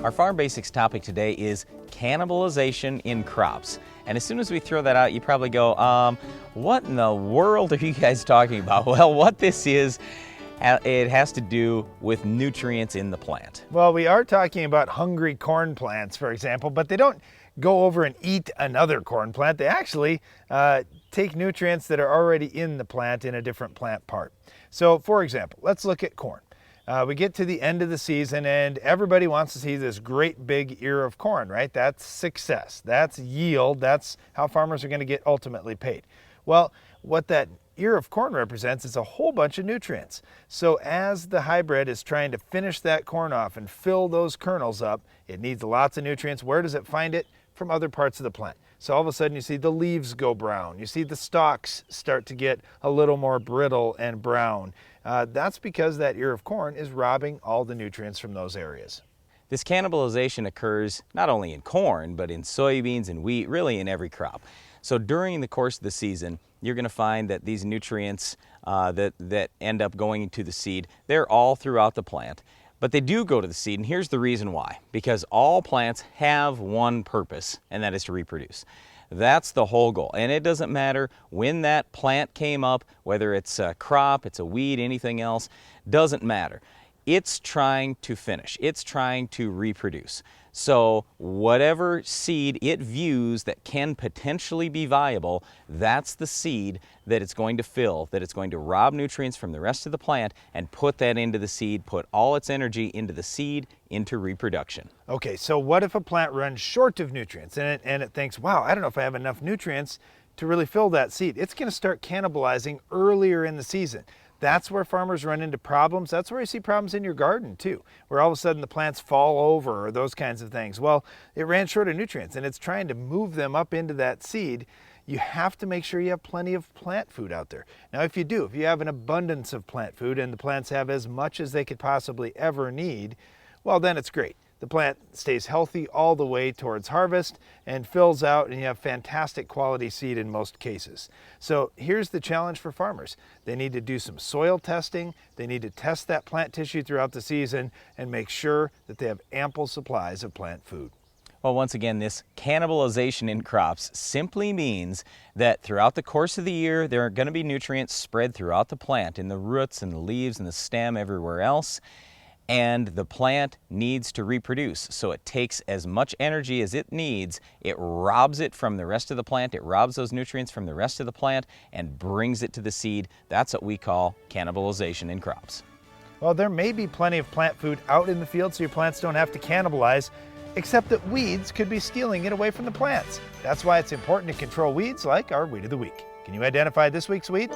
Our Farm Basics topic today is cannibalization in crops. And as soon as we throw that out, you probably go, what in the world are you guys talking about? Well, what this is, it has to do with nutrients in the plant. Well, we are talking about hungry corn plants, for example, but they don't go over and eat another corn plant. They actually take nutrients that are already in the plant in a different plant part. So, for example, let's look at corn. We get to the end of the season and everybody wants to see this great big ear of corn, right? That's success, that's yield, that's how farmers are going to get ultimately paid. Well, what that ear of corn represents is a whole bunch of nutrients. So as the hybrid is trying to finish that corn off and fill those kernels up, it needs lots of nutrients. Where does it find it? From other parts of the plant. So all of a sudden you see the leaves go brown. You see the stalks start to get a little more brittle and brown. That's because that ear of corn is robbing all the nutrients from those areas. This cannibalization occurs not only in corn, but in soybeans and wheat, really in every crop. So during the course of the season, you're going to find that these nutrients that end up going into the seed, they're all throughout the plant. But they do go to the seed, and here's the reason why. Because all plants have one purpose, and that is to reproduce. That's the whole goal. And it doesn't matter when that plant came up, whether it's a crop, it's a weed, anything else, doesn't matter. It's trying to finish. It's trying to reproduce. So whatever seed it views that can potentially be viable, that's the seed that it's going to fill, that it's going to rob nutrients from the rest of the plant and put that into the seed, put all its energy into the seed, into reproduction. Okay, so what if a plant runs short of nutrients and it thinks, wow, I don't know if I have enough nutrients to really fill that seed. It's going to start cannibalizing earlier in the season. That's where farmers run into problems. That's where you see problems in your garden too, where all of a sudden the plants fall over or those kinds of things. Well, it ran short of nutrients and it's trying to move them up into that seed. You have to make sure you have plenty of plant food out there. Now, if you have an abundance of plant food and the plants have as much as they could possibly ever need, well, then it's great. The plant stays healthy all the way towards harvest and fills out, and you have fantastic quality seed in most cases. So here's the challenge for farmers. They need to do some soil testing. They need to test that plant tissue throughout the season and make sure that they have ample supplies of plant food. Well, once again, this cannibalization in crops simply means that throughout the course of the year, there are going to be nutrients spread throughout the plant, in the roots and the leaves and the stem, everywhere else. And the plant needs to reproduce, so it takes as much energy as it needs. It robs it from the rest of the plant. It robs those nutrients from the rest of the plant and brings it to the seed. That's what we call cannibalization in crops. Well, there may be plenty of plant food out in the field so your plants don't have to cannibalize, except that weeds could be stealing it away from the plants. That's why it's important to control weeds like our Weed of the Week. Can you identify this week's weed?